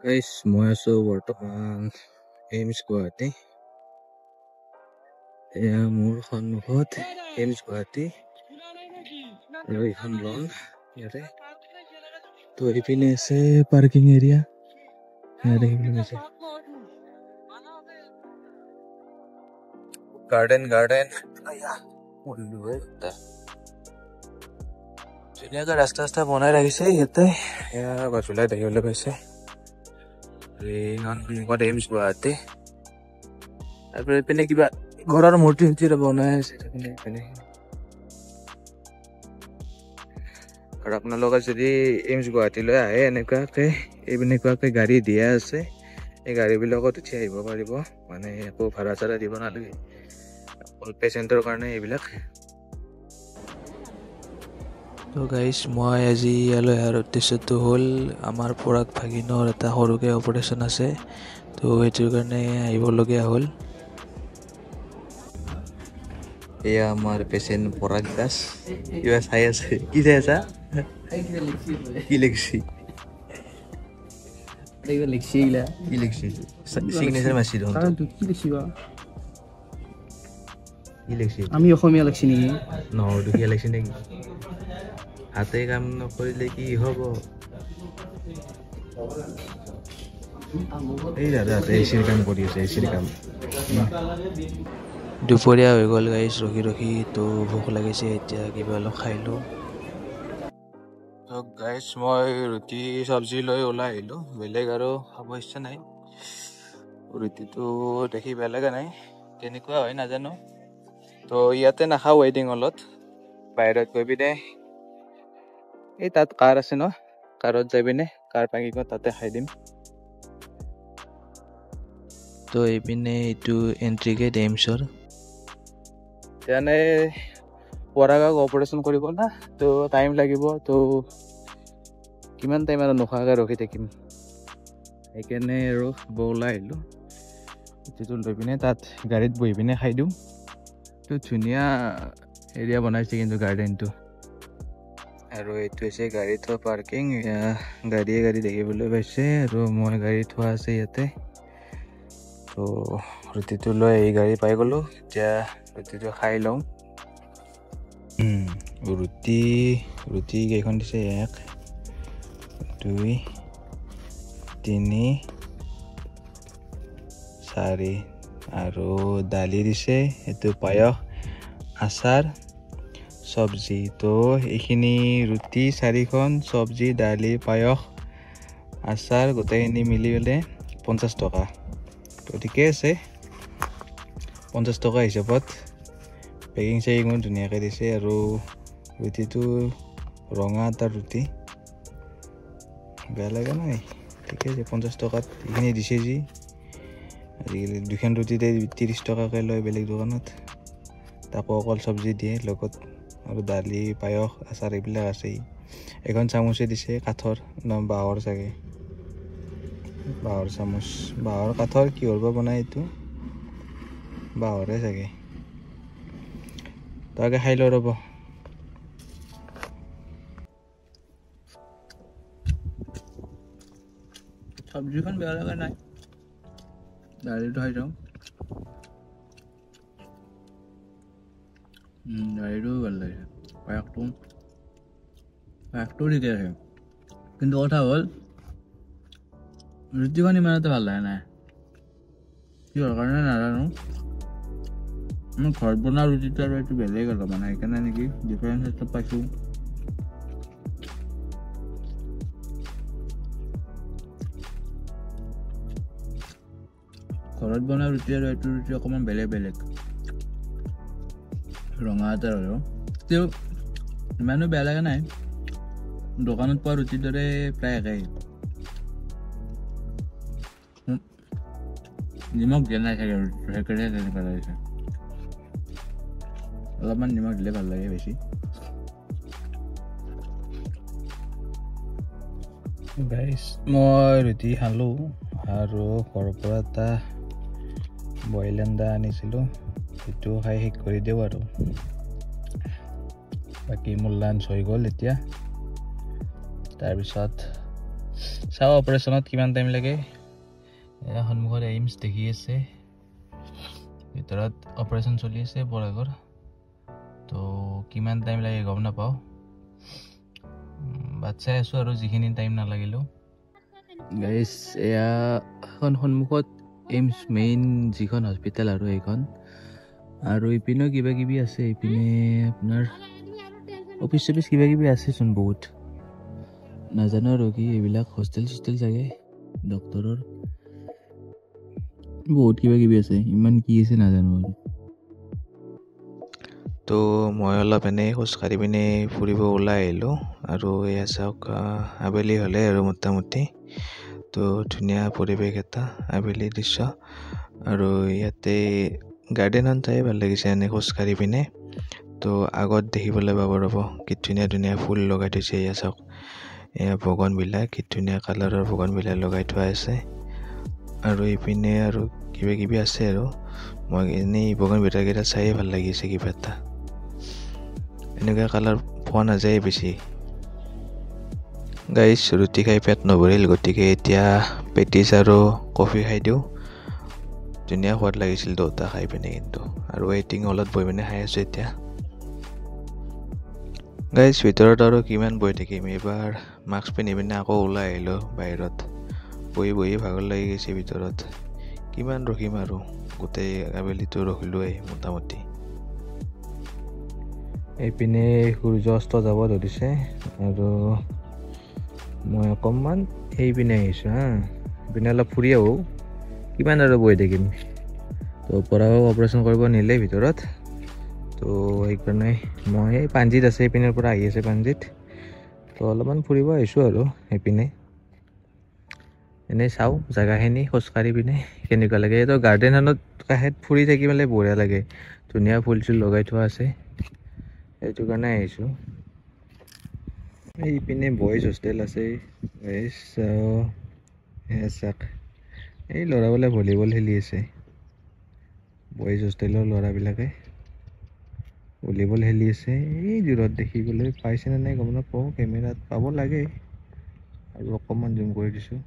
Guys, মই আছো বৰ্তমান এইমছ গুৱাহাটী। এয়া মোৰ সন্মুখত এইমছ গুৱাহাটী আৰু এইখন লন ইয়াতে। তো এইপিনে আছে পাৰ্কিং এৰিয়া। গাৰ্ডেন ধুনীয়াকৈ ৰাস্তা বনাই ৰাখিছে ইয়াতে। এয়া বাজুলাই দেখিবলৈ পাইছে এইমছ গুৱাহাটী। তাৰপৰা এইপিনে কিবা ঘৰৰ মূৰ্তি বনাই আছে আৰু আপোনালোকে যদি এইমছ গুৱাহাটীলৈ আহে এনেকুৱাকৈ গাড়ী দিয়া আছে। এই গাড়ীবিলাকত উঠি আহিব পাৰিব, মানে একো ভাড়া চাড়া দিব নালাগে, অকল পেচেণ্টৰ কাৰণে এইবিলাক। তো গাইজ, মই আজি ইয়ালৈ অহাৰ উদ্দেশ্যটো হ'ল আমাৰ পৰাগ ভাগিনৰ এটা সৰুকৈ অপাৰেশ্যন আছে, তো সেইটোৰ কাৰণে আহিবলগীয়া হ'ল। এয়া আমাৰ পেচেণ্ট পৰাগ দাস। কিবা চাই আছে, কি চাই আছা? কি লিখছি? সিগনেচাৰ মাৰছি দেখোন। আমি অসমীয়া লিখছি নেকি? নহয়, দুখীয়া লিখছি নেকি? হাতে কাম নকৰিলে কি হ'ব? এই দাদা এচিৰ কাম কৰি আছে, এচিৰ কাম। দুপৰীয়া হৈ গ'ল গাইজ, ৰখি তো ভোক লাগিছে, এতিয়া কিবা অলপ খাই লওঁ। তো গাইজ, মই ৰুটি চব্জি লৈ ওলাই আহিলোঁ, বেলেগ আৰু খাব ইচ্ছা নাই। ৰুটিটো দেখি বেয়া লগা নাই, কেনেকুৱা হয় নাজানো। তো ইয়াতে নাখাওঁ ৱেইটিং হলত, বাহিৰত গৈ পিনে এই তাত কাৰ আছে ন, কাৰত যাই পিনে কাৰ পাঙিব, তাতে খাই দিম। তো এইপিনে এইটো এণ্ট্ৰি গেট এইমছৰ। তেনে পৰাগক অপাৰেশ্যন কৰিব না, তো টাইম লাগিব। তো কিমান টাইম আৰু নোখোৱাকৈ ৰখি থাকিম, সেইকাৰণে আৰু খাব ওলাই আহিলোঁ। ৰুটিটো লৈ পিনে তাত গাড়ীত বহি পিনে খাই দিওঁ। তো ধুনীয়া এৰিয়া বনাইছে কিন্তু গাৰ্ডেনটো। আৰু এইটো হৈছে গাড়ী থোৱা পাৰ্কিং। গাড়ী দেখিবলৈ পাইছে, আৰু মই গাড়ী থোৱা আছে ইয়াতে। তো ৰুটিটো লৈ এই গাড়ী পাই গ'লোঁ, এতিয়া ৰুটিটো খাই লওঁ। ৰুটি কেইখন দিছে? 1 2 3 4 আৰু দালি দিছে, এইটো পায়স, আচাৰ, চব্জি। তো এইখিনি ৰুটি 4খন, চব্জি, দালি, পায়স, আচাৰ গোটেইখিনি মিলি পেলাই 50 টকা। তো ঠিকে আছে, 50 টকা হিচাপত পেকিং চেকিঙো ধুনীয়াকৈ দিছে। আৰু ৰুটিটো ৰঙা এটা ৰুটি, বেয়া লগা নাই, ঠিকে আছে। 50 টকাত এইখিনি দিছে যি। আজিকালি 2খন ৰুটিতে 30 টকাকৈ লয় বেলেগ দোকানত, তাকো অকল চব্জি দিয়ে লগত, আৰু দালি, পায়স, আচাৰ এইবিলাক আছেই। এখন চামুচে দিছে, কাঠৰ বাঁহৰ চাগে, বাঁহৰ চামুচ, বাঁহৰ কাঠৰ কিহৰ পৰা বনাই এইটো, বাঁহৰে চাগে। তাকে খাই লওঁ ৰ'ব। চব্জিখন বেয়া লগা নাই, দালিটো খাই যাওঁ। দালিটো ভাল লাগিছে, পায়সটো ঠিকে আছে, কিন্তু কথা হ'ল ৰুটিখন ইমান এটা ভাল লগা নাই, কিহৰ কাৰণে নাজানো। মই ঘৰত বনোৱা ৰুটিটো আৰু এইটো বেলেগ অলপমান, সেইকাৰণে নেকি ডিফাৰেঞ্চ এটা পাইছোঁ। ঘৰত বনোৱা ৰুটি আৰু এইটো ৰুটি অকণমান বেলেগ, ৰঙা এটা আৰু তেও ইমানো বেয়া লগা নাই। দোকানত পোৱা ৰুটিৰ দৰে প্ৰায় একেই। নিমখ দিয়া নাই চাগে ৰুটিটো, সেইকাৰণে তেনেকুৱা লাগিছে। অলপমান নিমখ দিলে ভাল লাগে বেছি। গাইজ, মই ৰুটি খালোঁ আৰু ঘৰৰ পৰা এটা বইল আন্দা আনিছিলোঁ, সেইটো খাই শেষ কৰি দিওঁ। আৰু বাকী মোৰ লাঞ্চ হৈ গ'ল এতিয়া। তাৰপিছত চাওঁ অপাৰেশ্যনত কিমান টাইম লাগে। সন্মুখত এইমছ দেখি আছে, ভিতৰত অপাৰেশ্যন চলি আছে পৰাগৰ। তো কিমান টাইম লাগে গম নাপাওঁ, বাট চাই আছোঁ আৰু যিখিনি টাইম নালাগিলেও। গাইজ এয়া সন্মুখত এইমছ মেইন যিখন হস্পিটেল আৰু এইখন, আৰু ইপিনেও কিবা কিবি আছে। ইপিনে আপোনাৰ অফিচ চফিচ কিবা কিবি আছেচোন বহুত, নাজানো আৰু কি এইবিলাক হোষ্টেল চোষ্টেল চাগে ডক্তৰৰ, বহুত কিবা কিবি আছে। ইমান কি আছে নাজানো আৰু। তো মই অলপ এনেই খোজকাঢ়ি পিনে ফুৰিব ওলাই আহিলোঁ। আৰু এয়া চাওক আবেলি হ'লে আৰু মোটামুটি, তো ধুনীয়া পৰিৱেশ এটা আবেলি দৃশ্য। আৰু ইয়াতে গাৰ্ডেনখন চাই ভাল লাগিছে এনেই খোজকাঢ়ি পিনে। তো আগত দেখিবলৈ পাব ৰ'ব কি ধুনীয়া ধুনীয়া ফুল লগাই থৈছে। এয়া চাওক, এয়া বগনভিলা, কি ধুনীয়া কালাৰৰ বগনভিলা লগাই থোৱা আছে। আৰু ইপিনে আৰু কিবা কিবি আছে আৰু মই এনেই বগনভিলাকেইটা চায়ে ভাল লাগিছে। কিবা এটা এনেকুৱা কালাৰ পোৱা নাযায় বেছি। গাইজ ৰুটি খাই পেট নভৰিল, গতিকে এতিয়া পেটিছ আৰু কফি খাই দিওঁ। ধুনীয়া সোৱাদ লাগিছিল দুটা খাই পিনে কিন্তু। আৰু ৱেইটিং হলত বহি পিনে খাই আছোঁ এতিয়া। গাইজ ভিতৰত আৰু কিমান বহি থাকিম, এইবাৰ মাস্ক পিন্ধি পিনে আকৌ ওলাই আহিলোঁ বাহিৰত। বহি বহি ভাগৰ লাগি গৈছে ভিতৰত, কিমান ৰখিম আৰু। গোটেই আবেলিটো ৰখিলোৱেই মোটামুটি। এইপিনে সূৰ্য অস্ত যাব ধৰিছে আৰু মই অকণমান এইপিনে আহিছোঁ হা। এইপিনে অলপ ফুৰি আহোঁ, কিমান আৰু বহি থাকিম। তো পৰাগক অপাৰেশ্যন কৰিব নিলে ভিতৰত, তো সেইকাৰণে মই এই পাঞ্জিত আছে, এইপিনৰ পৰা আহি আছে পাঞ্জিত। তো অলপমান ফুৰিব আহিছোঁ আৰু সেইপিনে। এনেই চাওঁ জেগাখিনি খোজকাঢ়ি পিনে কেনেকুৱা লাগে। এইটো গাৰ্ডেনখনত কাষত ফুৰি থাকি পেলাই বঢ়িয়া লাগে, ধুনীয়া ফুল চুল লগাই থোৱা আছে, সেইটো কাৰণে আহিছোঁ। এইপিনে বইজ হোষ্টেল আছে। চাওক এই ল'ৰাবিলাকে ভলীবল খেলি আছে। বইজ হোষ্টেলৰ ল'ৰাবিলাকে ভলীবল খেলি আছে। এই দূৰত দেখিবলৈ পাইছেনে নাই গম নাপাওঁ, কেমেৰাত পাব লাগে। আৰু অকণমান জুম কৰি দিছোঁ।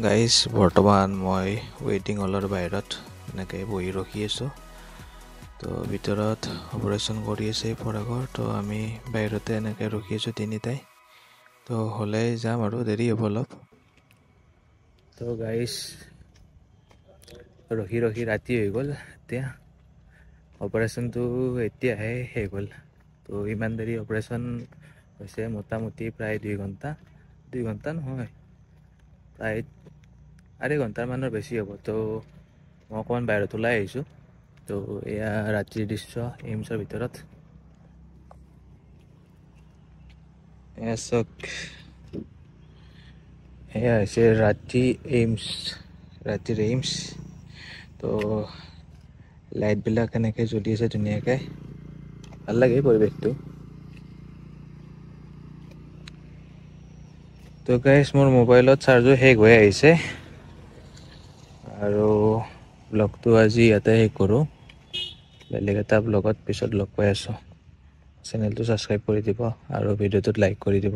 গাইজ বৰ্তমান মই ৱেইটিং হলৰ বাহিৰত এনেকৈ বহি ৰখি আছোঁ। তো ভিতৰত অপাৰেশ্যন কৰি আছে পৰাগৰ, তো আমি বাহিৰতে এনেকৈ ৰখি আছোঁ তিনিটাই। তো হ'লে যাম আৰু দেৰি হ'ব অলপ। তো গাইজ ৰখি ৰখি ৰাতি হৈ গ'ল। এতিয়া অপাৰেশ্যনটো এতিয়াহে শেষ হ'ল। তো ইমান দেৰি অপাৰেশ্যন হৈছে, মোটামুটি প্ৰায় 2 ঘণ্টা। 2 ঘণ্টা নহয়, প্ৰায় 2.5 ঘণ্টামানৰ বেছি হ'ব। তো মই অকণমান বাহিৰত ওলাই আহিছোঁ। তো এয়া ৰাতিৰ দৃশ্য এইমছৰ ভিতৰত। এয়া চাওক, এয়া হৈছে ৰাতিৰ এইমছ। তো লাইটবিলাক এনেকৈ জ্বলি আছে ধুনীয়াকৈ, ভাল লাগে পৰিৱেশটো। তো গাইজ মোৰ মোবাইলত চাৰ্জো শেষ হৈ আহিছে, আৰু ব্লগটো আজি ইয়াতে শেষ কৰোঁ। বেলেগ এটা ব্লগত পিছত লগ পাই আছোঁ। চেনেলটো ছাবস্ক্ৰাইব কৰি দিব আৰু ভিডিঅ'টোত লাইক কৰি দিব।